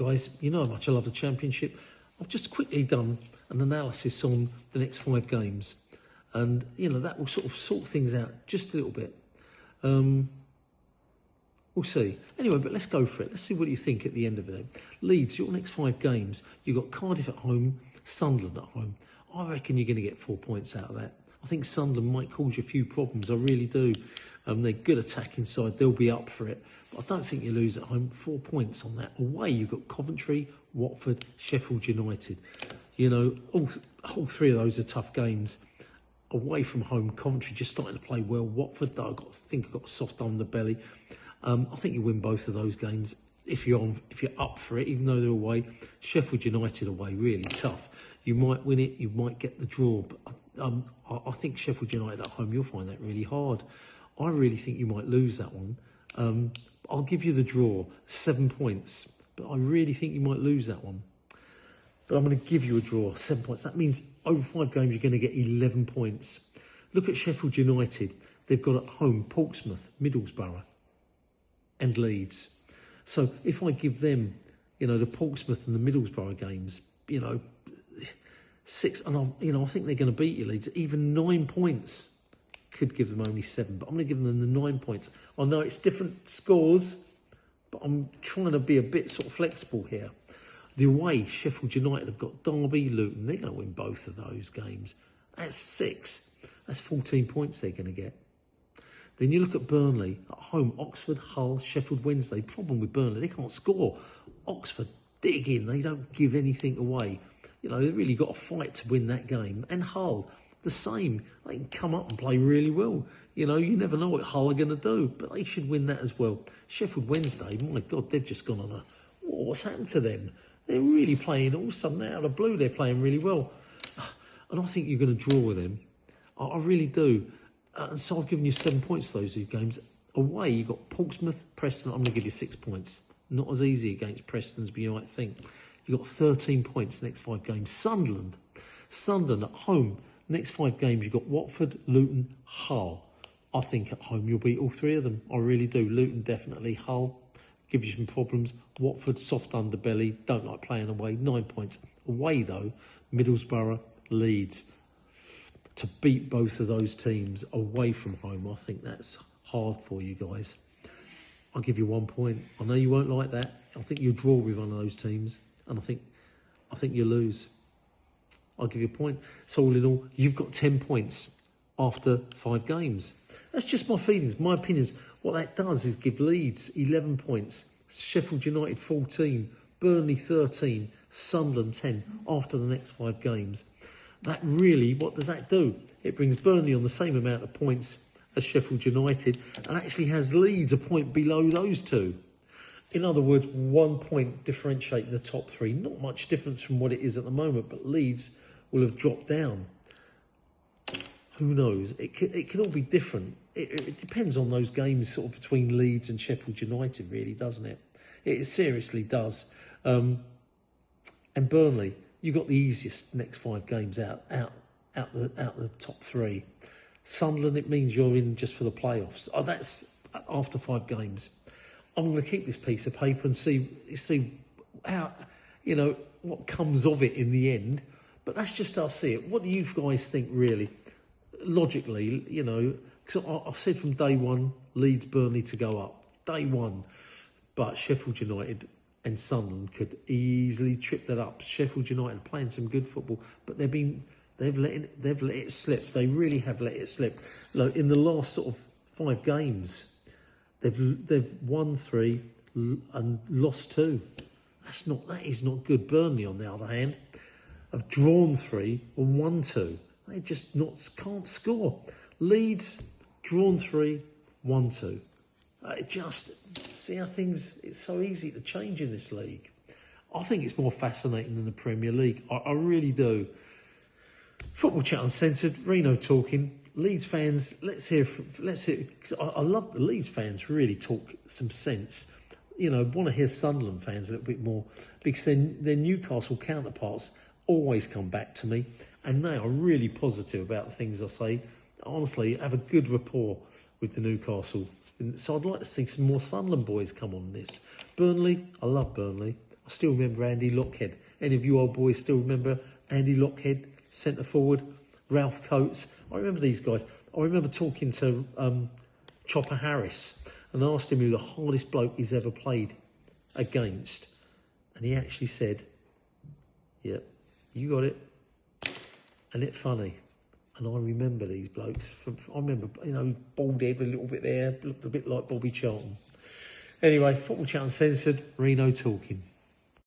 guys, you know how much I love the Championship. I've just quickly done an analysis on the next 5 games. And, you know, that will sort of sort things out just a little bit. We'll see. Anyway, but let's go for it. Let's see what you think at the end of it. Leeds, your next 5 games, you've got Cardiff at home, Sunderland at home. I reckon you're going to get 4 points out of that. I think Sunderland might cause you a few problems. I really do. They're good attacking side. They'll be up for it. But I don't think you lose at home. 4 points on that. Away, you've got Coventry, Watford, Sheffield United. You know, all 3 of those are tough games. Away from home, Coventry just starting to play well. Watford, though, I think I've got a soft underbelly. I think you win both of those games if you're up for it, even though they're away. Sheffield United away, really tough. You might win it, you might get the draw, but I think Sheffield United at home, you'll find that really hard. I really think you might lose that one. I'll give you the draw, 7 points, but I really think you might lose that one. But I'm going to give you a draw, 7 points. That means over 5 games, you're going to get 11 points. Look at Sheffield United. They've got at home Portsmouth, Middlesbrough, and Leeds. So if I give them, you know, the Portsmouth and the Middlesbrough games, you know, 6, and I think they're going to beat you, Leeds. Even 9 points could give them only 7, but I'm going to give them the 9 points. I know it's different scores, but I'm trying to be a bit sort of flexible here. The away, Sheffield United have got Derby, Luton. They're going to win both of those games. That's 6. That's 14 points they're going to get. Then you look at Burnley at home, Oxford, Hull, Sheffield Wednesday. Problem with Burnley, they can't score. Oxford dig in, they don't give anything away. You know, they've really got to fight to win that game. And Hull, the same. They can come up and play really well. You know, you never know what Hull are going to do, but they should win that as well. Sheffield Wednesday, my God, they've just gone on what's happened to them? They're really playing, all of a sudden out of the blue, they're playing really well. And I think you're going to draw with them. I really do. And so I've given you 7 points for those 2 games. Away, you've got Portsmouth, Preston. I'm going to give you 6 points. Not as easy against Preston as you might think. You've got 13 points next 5 games. Sunderland at home. Next 5 games, you've got Watford, Luton, Hull. I think at home you'll beat all 3 of them. I really do. Luton definitely. Hull gives you some problems. Watford, soft underbelly. Don't like playing away. 9 points. Away though, Middlesbrough, Leeds. To beat both of those teams away from home, I think that's hard for you guys. I'll give you 1 point. I know you won't like that. I think you'll draw with one of those teams, and I think you lose. I'll give you a point. So all in all, you've got 10 points after 5 games. That's just my feelings, my opinions. What that does is give Leeds 11 points, Sheffield United 14, Burnley 13, Sunderland 10 after the next 5 games. That really, what does that do? It brings Burnley on the same amount of points as Sheffield United and actually has Leeds a point below those 2. In other words, 1 point differentiating the top 3. Not much difference from what it is at the moment, but Leeds will have dropped down. Who knows? It could all be different. It depends on those games sort of between Leeds and Sheffield United, really, doesn't it? It seriously does. And Burnley, you've got the easiest next 5 games out the top 3. Sunderland, it means you're in just for the playoffs. Oh, that's after 5 games. I'm going to keep this piece of paper and see how, you know, what comes of it in the end. But that's just how I see it. What do you guys think, really? Logically, you know, because I said from day one, Leeds, Burnley to go up. Day one. But Sheffield United and Sunderland could easily trip that up. Sheffield United playing some good football, but they've let it slip. They really have let it slip. Look, in the last sort of 5 games, they've won 3 and lost 2. That is not good. Burnley, on the other hand, have drawn 3 and won 2. They just can't score. Leeds, drawn 3, won 2. Just see how it's so easy to change in this league. I think it's more fascinating than the Premier League. I really do. Football Chat Uncensored, Reno talking. Leeds fans, let's hear. Cause I love the Leeds fans really talk some sense. You know, want to hear Sunderland fans a little bit more because their Newcastle counterparts always come back to me and they are really positive about the things I say. Honestly, I have a good rapport with the Newcastle. So I'd like to see some more Sunderland boys come on this. Burnley, I love Burnley. I still remember Andy Lockhead. Any of you old boys still remember Andy Lockhead, centre forward, Ralph Coates? I remember these guys. I remember talking to Chopper Harris and asked him who the hardest bloke he's ever played against. And he actually said, "Yep, you got it." And it's funny. And I remember these blokes. I remember, bald head a little bit there, looked a bit like Bobby Charlton. Anyway, Football Chat Uncensored, Reno talking.